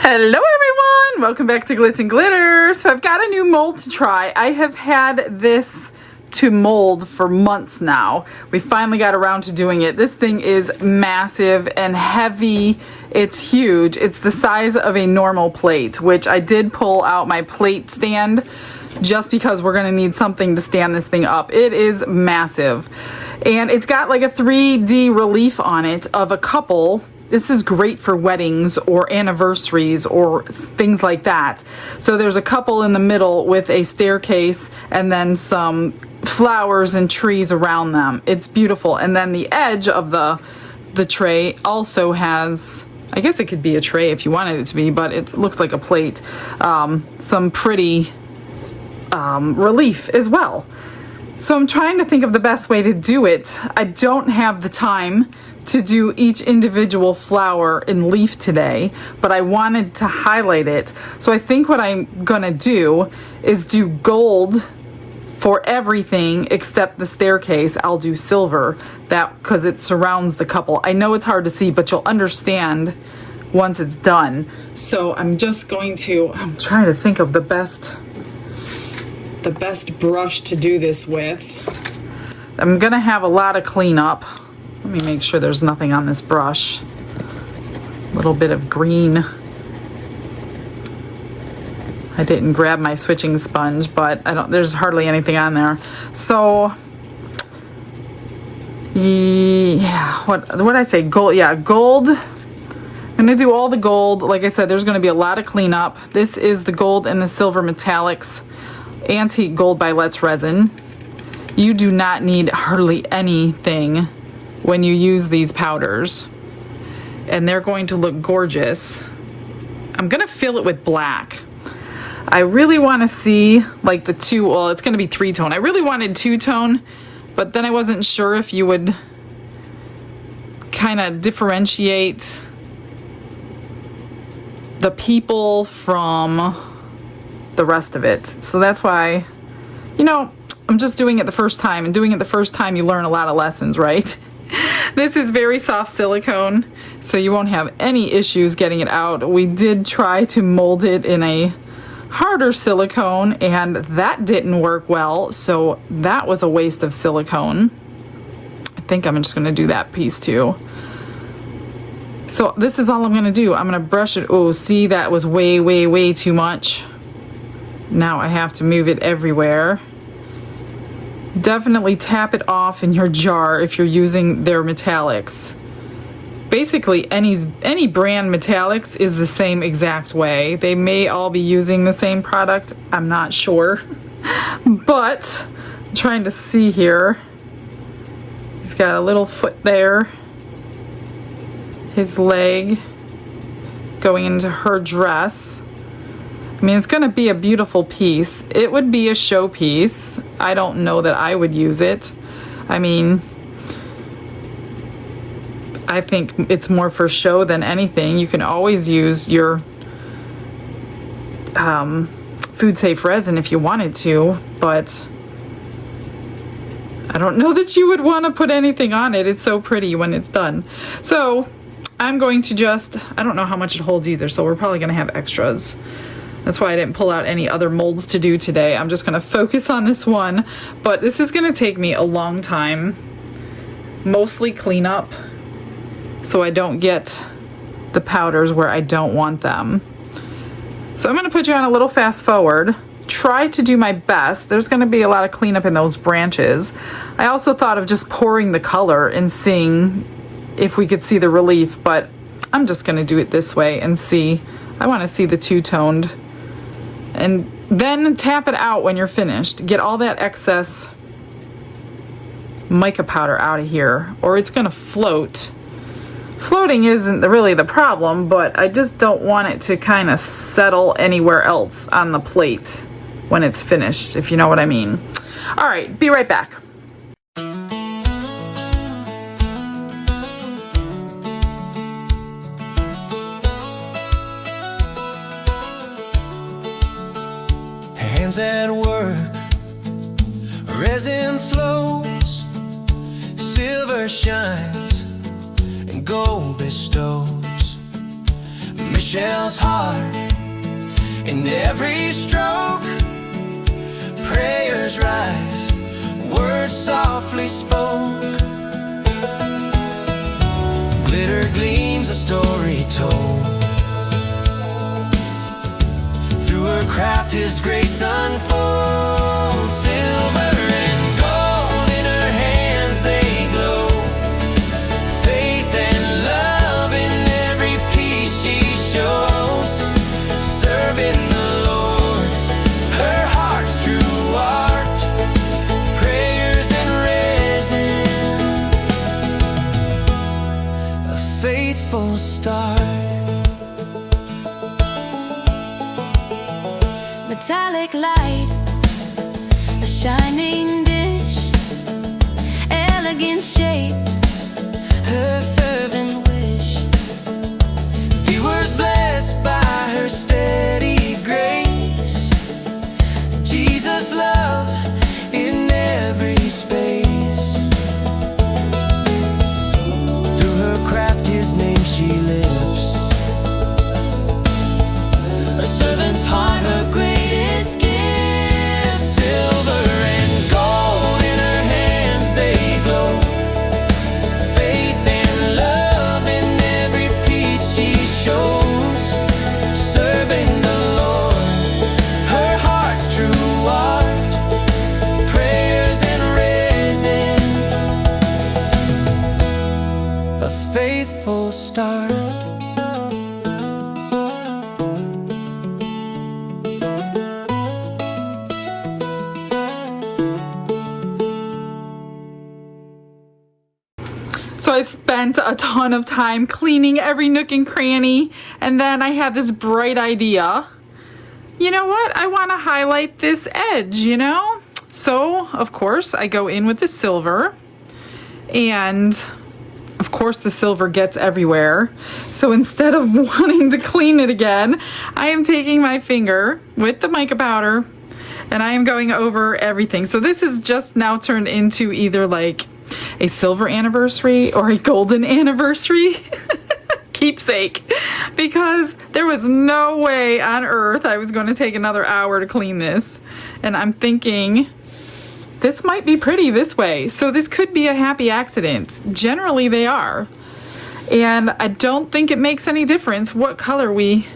Hello everyone! Welcome back to Glitz and Glitter. So I've got a new mold to try. I have had this to mold for months now. We finally got around to doing it. This thing is massive and heavy. It's huge. It's the size of a normal plate, which I did pull out my plate stand just because we're gonna need something to stand this thing up. It is massive. And it's got like a 3D relief on it of a couple. This is great for weddings or anniversaries or things like that. So there's a couple in the middle with a staircase and then some flowers and trees around them. It's beautiful. And then the edge of the tray also has, I guess it could be a tray if you wanted it to be, but it looks like a plate. Some pretty relief as well. So I'm trying to think of the best way to do it. I don't have the time to do each individual flower and leaf today, but I wanted to highlight it. So I think what I'm gonna do is do gold for everything except the staircase. I'll do silver, that because it surrounds the couple. I know it's hard to see, but you'll understand once it's done. So I'm just going to, I'm trying to think of the best brush to do this with. I'm gonna have a lot of cleanup. Let me make sure there's nothing on this brush. A little bit of green. I didn't grab my switching sponge, but there's hardly anything on there. So, yeah, what did I say? Gold, yeah, gold. I'm gonna do all the gold. Like I said, there's gonna be a lot of cleanup. This is the gold and the silver metallics. Antique Gold by Let's Resin. You do not need hardly anything when you use these powders, and they're going to look gorgeous. I'm gonna fill it with black. I really want to see like the two, well, it's gonna be 3-tone. I really wanted 2-tone, but then I wasn't sure if you would kind of differentiate the people from the rest of it. So that's why, you know, I'm just doing it the first time, and doing it the first time you learn a lot of lessons, right? This is very soft silicone, so you won't have any issues getting it out. We did try to mold it in a harder silicone, and that didn't work well, so that was a waste of silicone. I think I'm just gonna do that piece too. So this is all I'm gonna do. I'm gonna brush it. Oh, see, that was way, way, way too much. Now I have to move it everywhere. Definitely tap it off in your jar if you're using their metallics. Basically, any brand metallics is the same exact way. They may all be using the same product. I'm not sure. But I'm trying to see here. He's got a little foot there. His leg going into her dress. I mean, it's going to be a beautiful piece. It would be a showpiece. I don't know that I would use it. I mean, I think it's more for show than anything. You can always use your food safe resin if you wanted to, but I don't know that you would want to put anything on it. It's so pretty when it's done. So I'm going to just, I don't know how much it holds either, so we're probably going to have extras. That's why I didn't pull out any other molds to do today. I'm just gonna focus on this one, but this is gonna take me a long time, mostly cleanup, so I don't get the powders where I don't want them. So I'm gonna put you on a little fast forward, try to do my best. There's gonna be a lot of cleanup in those branches. I also thought of just pouring the color and seeing if we could see the relief, but I'm just gonna do it this way and see. I wanna see the 2-toned. And then tap it out when you're finished. Get all that excess mica powder out of here, or it's gonna float. Floating isn't really the problem, but I just don't want it to kind of settle anywhere else on the plate when it's finished, if you know what I mean. All right, be right back. Hands at work, resin flows, silver shines, and gold bestows. Michelle's heart. In every stroke, prayers rise, words softly spoke. Glitter gleams, a story told. Through her craft his grace unfolds. Silver and gold in her hands they glow. Faith and love in every piece she shows. Serving the Lord, her heart's true art. Prayers and resin, a faithful start. Metallic light, a shining dish, elegant shape, her fervent wish. Viewers blessed by her steady grace. Jesus' love in every space. Through her craft his name she lives. A servant's heart, her greatest gift. Silver and gold in her hands they glow. Faith and love in every piece she shows. Serving the Lord, her heart's true art. Prayers and resin, a faithful start. So I spent a ton of time cleaning every nook and cranny, and then I had this bright idea. You know what? I want to highlight this edge, you know? So, of course, I go in with the silver, and of course the silver gets everywhere. So instead of wanting to clean it again, I am taking my finger with the mica powder, and I am going over everything. So this is just now turned into either like a silver anniversary or a golden anniversary keepsake, because there was no way on earth I was going to take another hour to clean this. And I'm thinking this might be pretty this way, so this could be a happy accident. Generally they are, and I don't think it makes any difference what color we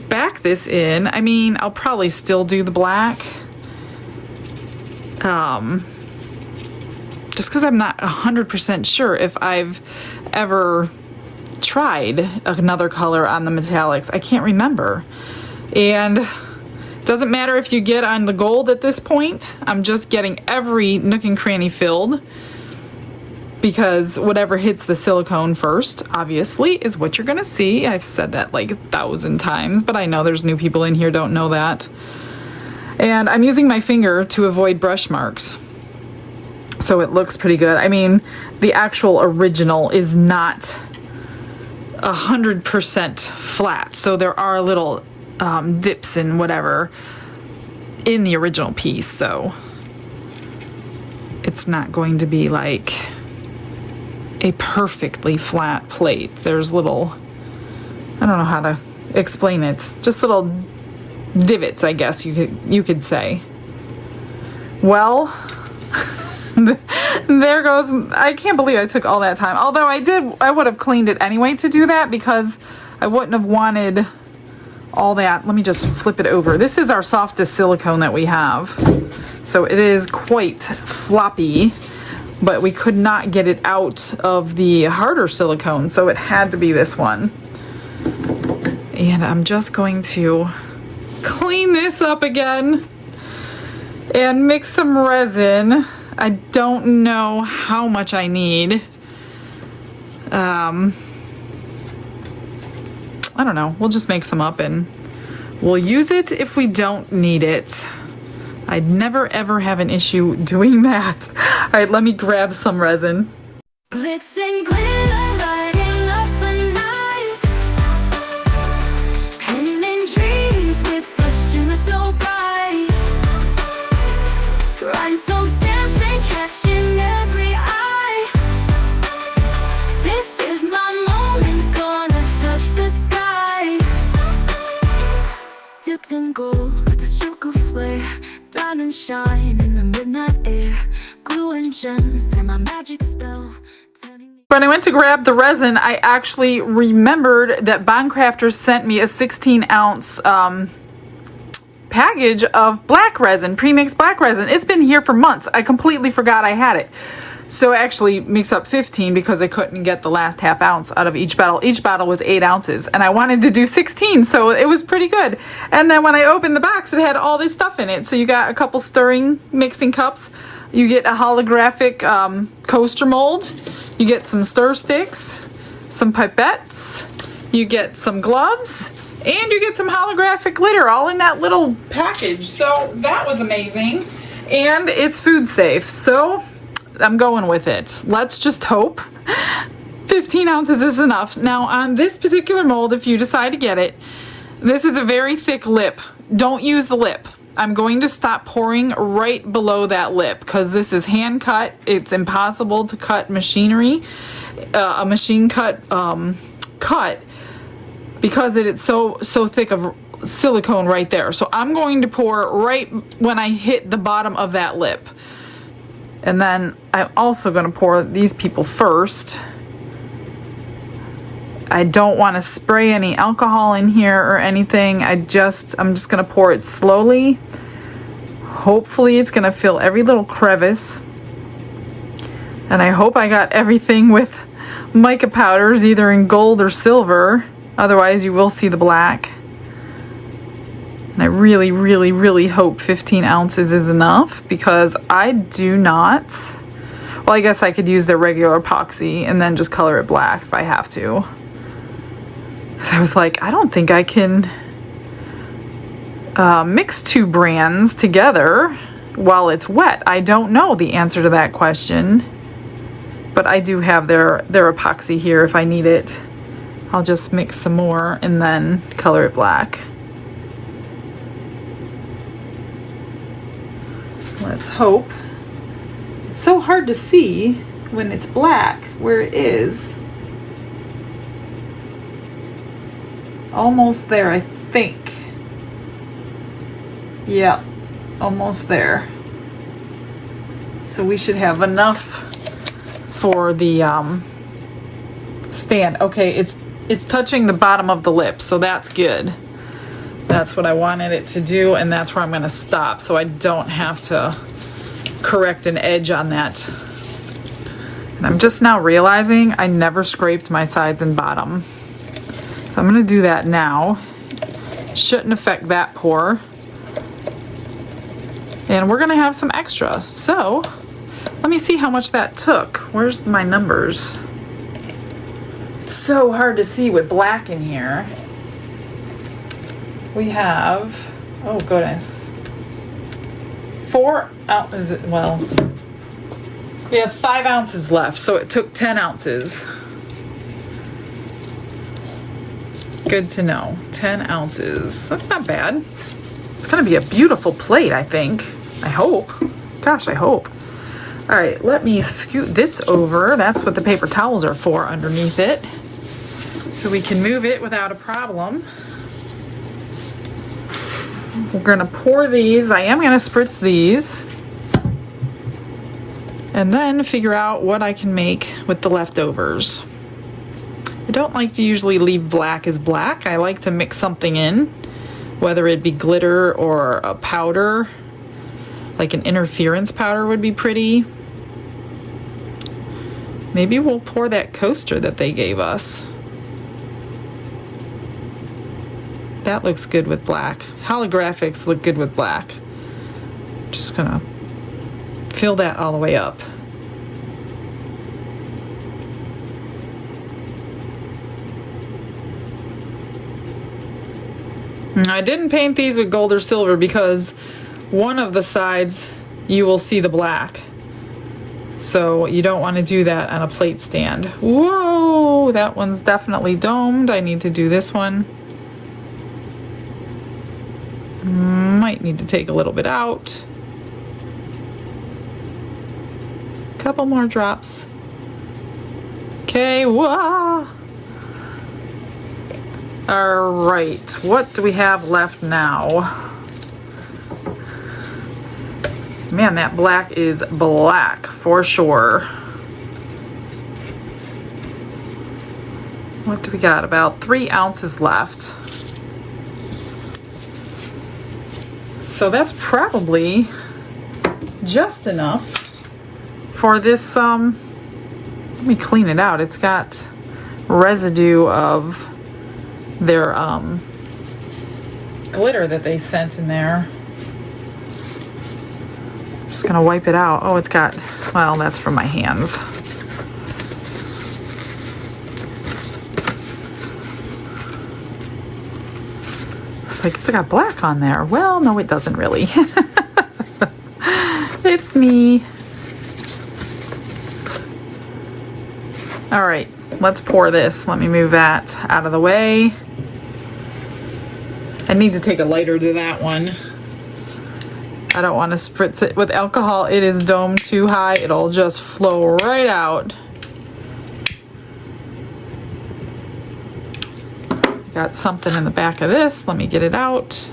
back this in. I mean, I'll probably still do the black, just because I'm not 100% sure if I've ever tried another color on the metallics. I can't remember. And it doesn't matter if you get on the gold at this point. I'm just getting every nook and cranny filled, because whatever hits the silicone first, obviously, is what you're gonna see. I've said that like 1,000 times, but I know there's new people in here don't know that. And I'm using my finger to avoid brush marks, so it looks pretty good. I mean, the actual original is not 100% flat, so there are little dips and whatever in the original piece, so it's not going to be like a perfectly flat plate. There's little, I don't know how to explain it, just little divots, I guess you could say. Well, there goes, I can't believe I took all that time. Although I would have cleaned it anyway to do that, because I wouldn't have wanted all that. Let me just flip it over. This is our softest silicone that we have, so it is quite floppy, but we could not get it out of the harder silicone, so it had to be this one. And I'm just going to clean this up again and mix some resin. I don't know how much I need. I don't know. We'll just make some up and we'll use it if we don't need it. I'd never ever have an issue doing that. All right, let me grab some resin. Glitz and glitter lighting up the night, painting dreams with a shimmer so bright. Rhinestones dancing, catching every eye. This is my moment, gonna touch the sky. dipped in gold with a stroke of flare. Diamonds shine in the midnight air. Glue and gems, they're my magic spell. When I went to grab the resin, I actually remembered that Craftor sent me a 16-ounce package of black resin, pre-mixed black resin. It's been here for months. I completely forgot I had it. So I actually mixed up 15 because I couldn't get the last half ounce out of each bottle. Each bottle was 8 ounces and I wanted to do 16, so it was pretty good. And then when I opened the box, it had all this stuff in it. So you got a couple stirring mixing cups. You get a holographic coaster mold. You get some stir sticks, some pipettes. You get some gloves. And you get some holographic glitter all in that little package. So that was amazing. And it's food safe. So I'm going with it. Let's just hope 15 ounces is enough. Now on this particular mold, if you decide to get it, this is a very thick lip. Don't use the lip. I'm going to stop pouring right below that lip because this is hand cut. It's impossible to cut machinery, a machine cut cut, because it's so thick of silicone right there. So I'm going to pour right when I hit the bottom of that lip. And then I'm also going to pour these people first. I don't want to spray any alcohol in here or anything. I'm just going to pour it slowly. Hopefully it's going to fill every little crevice. And I hope I got everything with mica powders, either in gold or silver. Otherwise you will see the black. And I really, really, really hope 15 ounces is enough because I do not. Well, I guess I could use their regular epoxy and then just color it black if I have to. Because I was like, I don't think I can mix two brands together while it's wet. I don't know the answer to that question. But I do have their epoxy here if I need it. I'll just mix some more and then color it black. Let's hope. It's so hard to see when it's black where it is. Almost there, I think. Yeah, almost there. So we should have enough for the stand. Okay, it's touching the bottom of the lip, so that's good. That's what I wanted it to do, and that's where I'm going to stop so I don't have to correct an edge on that. And I'm just now realizing I never scraped my sides and bottom. So I'm going to do that now. Shouldn't affect that pour. And we're going to have some extra. So let me see how much that took. Where's my numbers? It's so hard to see with black in here. We have, oh goodness, 4 ounces, well, we have 5 ounces left, so it took 10 ounces. Good to know, 10 ounces. That's not bad. It's gonna be a beautiful plate, I think. I hope. Gosh, I hope. All right, let me scoot this over. That's what the paper towels are for underneath it. So we can move it without a problem. We're gonna pour these. I am gonna spritz these. And then figure out what I can make with the leftovers. I don't like to usually leave black as black. I like to mix something in, whether it be glitter or a powder. Like an interference powder would be pretty. Maybe we'll pour that coaster that they gave us. That looks good with black. Holographics look good with black. Just gonna fill that all the way up. I didn't paint these with gold or silver because one of the sides you will see the black. So you don't want to do that on a plate stand. Whoa, that one's definitely domed. I need to do this one. Might need to take a little bit out. Couple more drops. Okay, whoa. All right, what do we have left now? Man, that black is black for sure. What do we got? About 3 ounces left. So that's probably just enough for this. Let me clean it out. It's got residue of their glitter that they sent in there. Just gonna wipe it out. Oh, it's got, well, that's from my hands. It's like it's got black on there. Well, no, it doesn't really. It's me. All right, let's pour this. Let me move that out of the way. I need to take a lighter to that one. I don't want to spritz it with alcohol. It is domed too high. It'll just flow right out. Got something in the back of this. Let me get it out.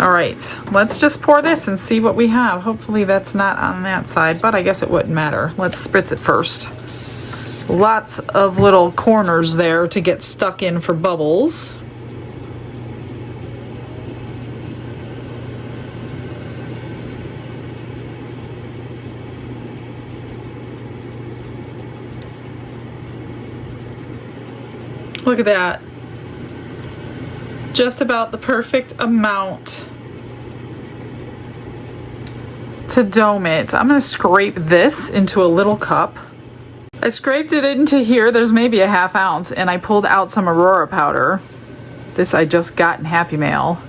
All right, let's just pour this and see what we have. Hopefully that's not on that side, but I guess it wouldn't matter. Let's spritz it first. Lots of little corners there to get stuck in for bubbles. Look at that. Just about the perfect amount to dome it. I'm going to scrape this into a little cup. I scraped it into here. There's maybe a ½ ounce, and I pulled out some Aurora powder. This I just got in Happy Mail.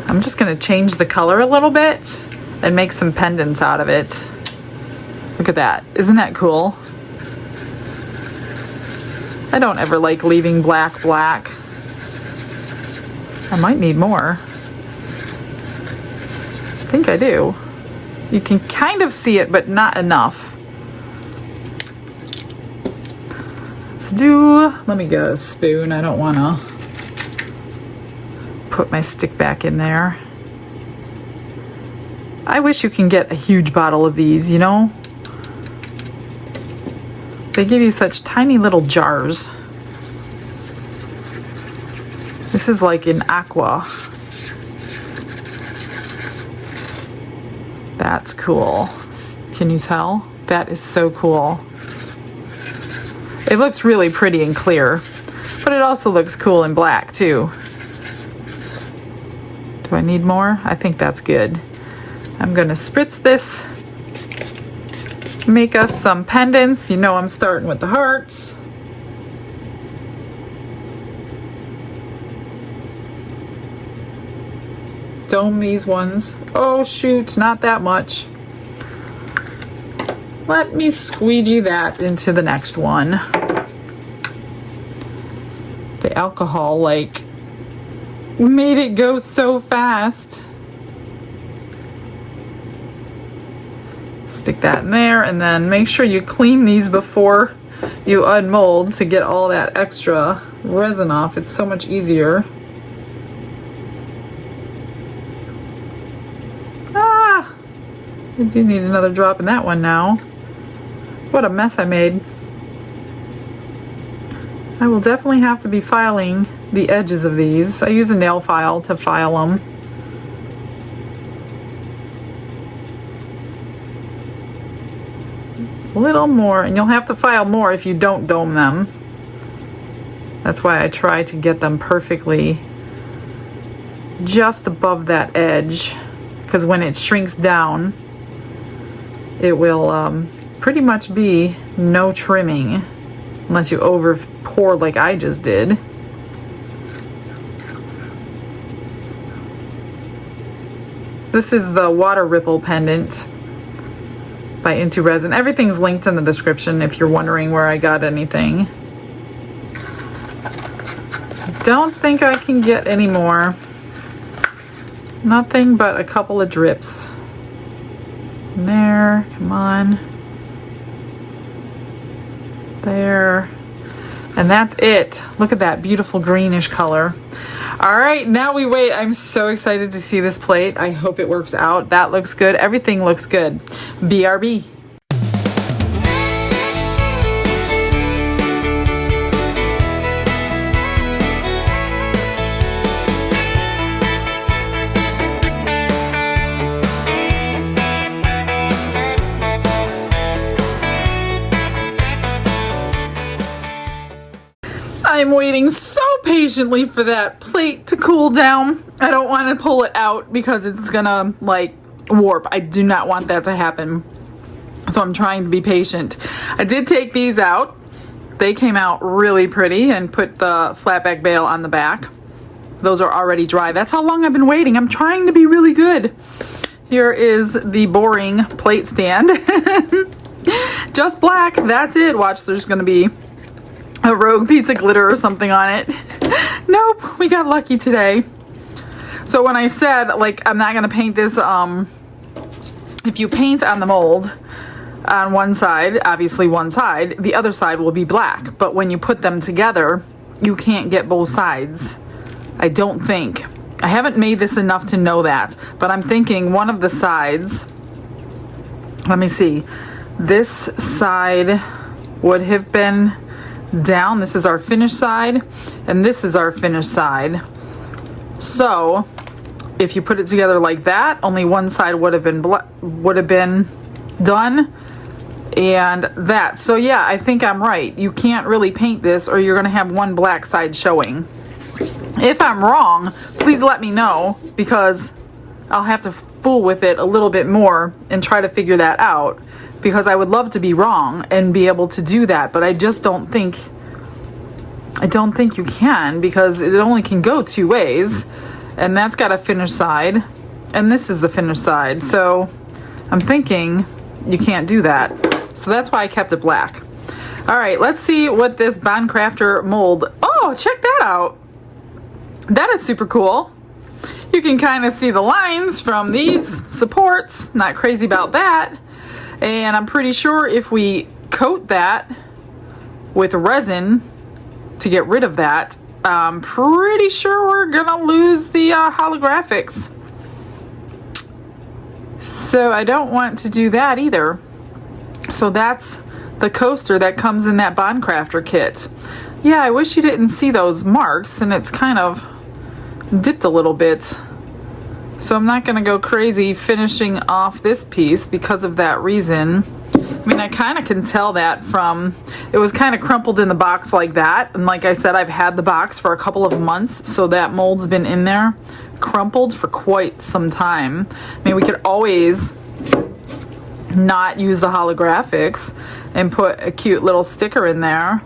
I'm just going to change the color a little bit and make some pendants out of it. Look at that. Isn't that cool? I don't ever like leaving black black. I might need more. I think I do. You can kind of see it, but not enough. Let me get a spoon. I don't want to put my stick back in there. I wish you can get a huge bottle of these, you know? They give you such tiny little jars. This is like an aqua. That's cool. Can you tell? That is so cool. It looks really pretty and clear, but it also looks cool in black too. Do I need more? I think that's good. I'm gonna spritz this, make us some pendants. You know I'm starting with the hearts. Dome these ones. Oh shoot, not that much. Let me squeegee that into the next one. The alcohol, like, made it go so fast. Stick that in there, and then make sure you clean these before you unmold to get all that extra resin off. It's so much easier. Ah! I do need another drop in that one now. What a mess I made. I will definitely have to be filing the edges of these. I use a nail file to file them. Just a little more, and you'll have to file more if you don't dome them. That's why I try to get them perfectly just above that edge, because when it shrinks down, it will pretty much be no trimming unless you over pour like I just did. This is the water ripple pendant by Into Resin. Everything's linked in the description if you're wondering where I got anything. Don't think I can get any more. Nothing but a couple of drips. There, come on. There. And that's it. Look at that beautiful greenish color. All right, now we wait. I'm so excited to see this plate. I hope it works out. That looks good. Everything looks good. BRB. I'm waiting so patiently for that plate to cool down. I don't want to pull it out because it's gonna like warp. I do not want that to happen. So I'm trying to be patient. I did take these out. They came out really pretty and put the flatback bail on the back. Those are already dry. That's how long I've been waiting. I'm trying to be really good. Here is the boring plate stand. Just black. That's it. Watch, there's gonna be a rogue piece of glitter or something on it. Nope, we got lucky today. So when I said, like, I'm not gonna paint this, if you paint on the mold on one side, obviously one side, the other side will be black. But when you put them together, you can't get both sides. I don't think. I haven't made this enough to know that, but I'm thinking one of the sides, let me see, this side would have been down. This is our finished side, and this is our finished side. So if you put it together like that, only one side would have been done, and that. So yeah, I think I'm right. You can't really paint this, or you're gonna have one black side showing. If I'm wrong, please let me know, because I'll have to fool with it a little bit more and try to figure that out. Because I would love to be wrong and be able to do that, but I just don't think you can, because it only can go two ways, and that's got a finished side, and this is the finished side. So I'm thinking you can't do that. So that's why I kept it black. All right, let's see what this Craftor mold. Oh, check that out. That is super cool. You can kind of see the lines from these supports. Not crazy about that. And I'm pretty sure if we coat that with resin to get rid of that, I'm pretty sure we're gonna lose the holographics. So I don't want to do that either. So that's the coaster that comes in that Craftor kit. Yeah, I wish you didn't see those marks, and it's kind of dipped a little bit. So I'm not going to go crazy finishing off this piece because of that reason. I mean, I kind of can tell that from, it was kind of crumpled in the box like that. And like I said, I've had the box for a couple of months, so that mold's been in there crumpled for quite some time. I mean, we could always not use the holographics and put a cute little sticker in there.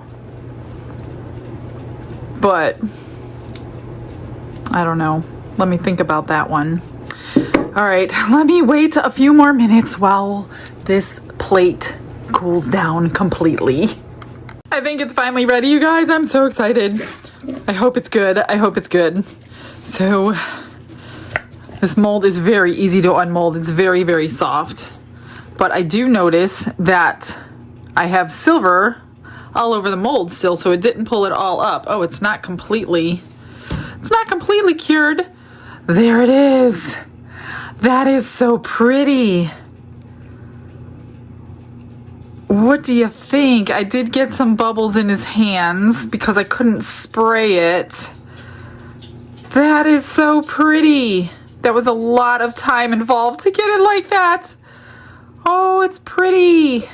But I don't know. Let me think about that one. All right, let me wait a few more minutes while this plate cools down completely. I think it's finally ready, you guys. I'm so excited. I hope it's good. I hope it's good. So this mold is very easy to unmold. It's very, very soft. But I do notice that I have silver all over the mold still, so it didn't pull it all up. Oh, it's not completely cured. There it is. That is so pretty. What do you think? I did get some bubbles in his hands because I couldn't spray it. That is so pretty. That was a lot of time involved to get it like that. Oh, it's pretty.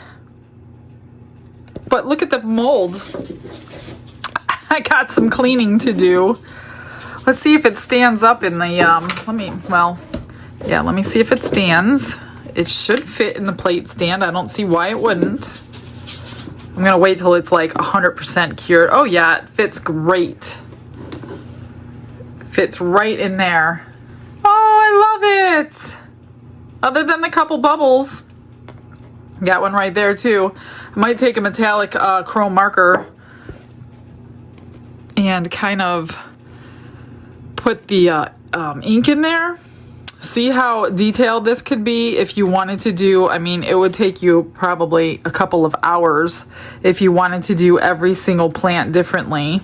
But look at the mold. I got some cleaning to do. Let's see if it stands up in the, let me see if it stands. It should fit in the plate stand. I don't see why it wouldn't. I'm gonna wait till it's like 100% cured. Oh yeah, it fits great. Fits right in there. Oh, I love it. Other than the couple bubbles. Got one right there too. I might take a metallic chrome marker and kind of put the ink in there See how detailed this could be if you wanted to do, I mean, it would take you probably a couple of hours if you wanted to do every single plant differently.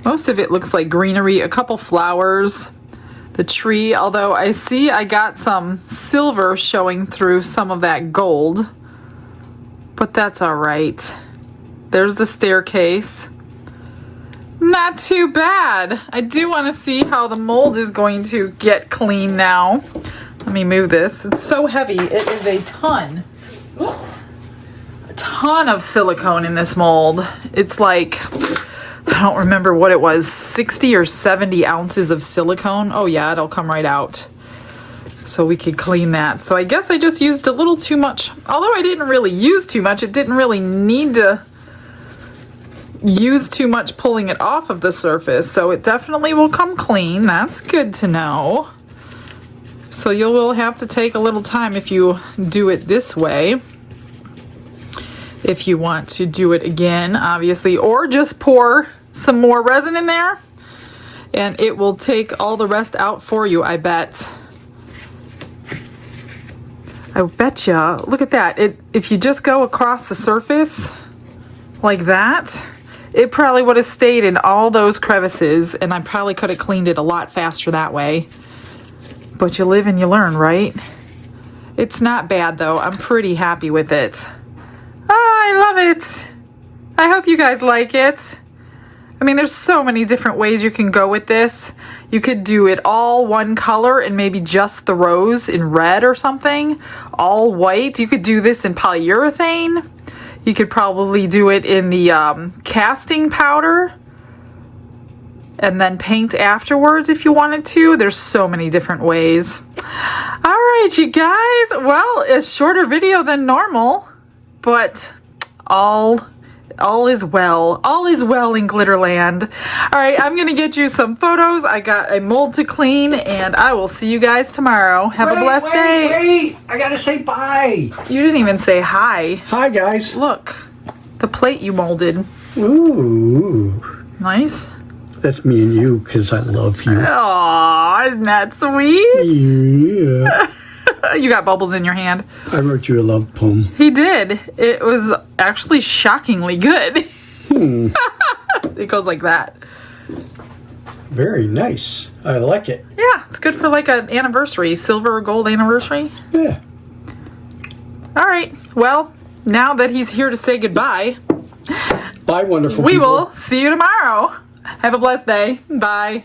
Most of it looks like greenery, a couple flowers, the tree, although I see I got some silver showing through some of that gold, but that's all right. There's the staircase. Not too bad. I do want to see how the mold is going to get clean now. Let me move this. It's so heavy. It is a ton. Oops. A ton of silicone in this mold. It's like, I don't remember what it was, 60 or 70 ounces of silicone. Oh yeah, it'll come right out. So we could clean that. So I guess I just used a little too much. Although I didn't really use too much, it didn't really need to use too much pulling it off of the surface, so it definitely will come clean. That's good to know. So you will have to take a little time if you do it this way, if you want to do it again, obviously, or just pour some more resin in there and it will take all the rest out for you, I bet. I bet ya. Look at that. If you just go across the surface like that, it probably would have stayed in all those crevices, and I probably could have cleaned it a lot faster that way. But you live and you learn, right? It's not bad though. I'm pretty happy with it. Oh, I love it. I hope you guys like it. I mean, there's so many different ways you can go with this. You could do it all one color and maybe just the rose in red or something. All white. You could do this in polyurethane. You could probably do it in the casting powder and then paint afterwards if you wanted to. There's so many different ways. All right, you guys. Well, a shorter video than normal, but all is well. All is well in Glitterland. All right, I'm going to get you some photos. I got a mold to clean, and I will see you guys tomorrow. Have a blessed day. Wait! I gotta say bye! You didn't even say hi. Hi, guys. Look, the plate you molded. Ooh. Nice. That's me and you, because I love you. Aw, isn't that sweet? Yeah. You got bubbles in your hand. I wrote you a love poem. He did. It was actually shockingly good. It goes like that. Very nice. I like it. Yeah, it's good for like an anniversary, silver or gold anniversary. Yeah. All right. Well, now that he's here to say goodbye, Bye, wonderful we people. will see you tomorrow. Have a blessed day. Bye.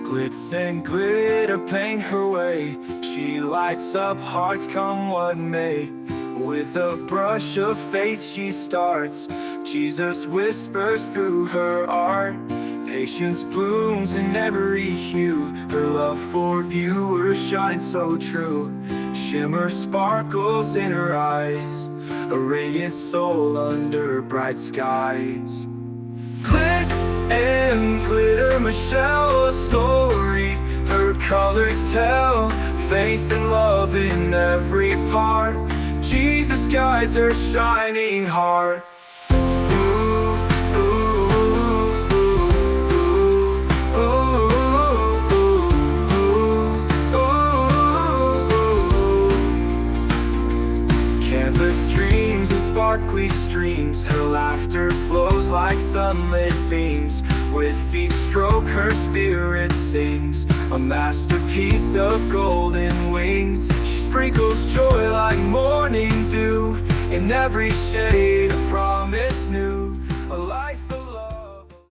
Glitz and glitter paint her way. She lights up hearts come what may. With a brush of faith she starts. Jesus whispers through her art. Patience blooms in every hue. Her love for viewers shines so true. Shimmer sparkles in her eyes. A radiant soul under bright skies. Glitz and glitter, Michelle, a story. Her colors tell faith and love in every part. Jesus guides her shining heart. Canvas dreams and sparkly streams. Her laughter flows like sunlit beams. With each stroke her spirit sings. A masterpiece of golden wings. She sprinkles joy like morning dew. In every shade of promise.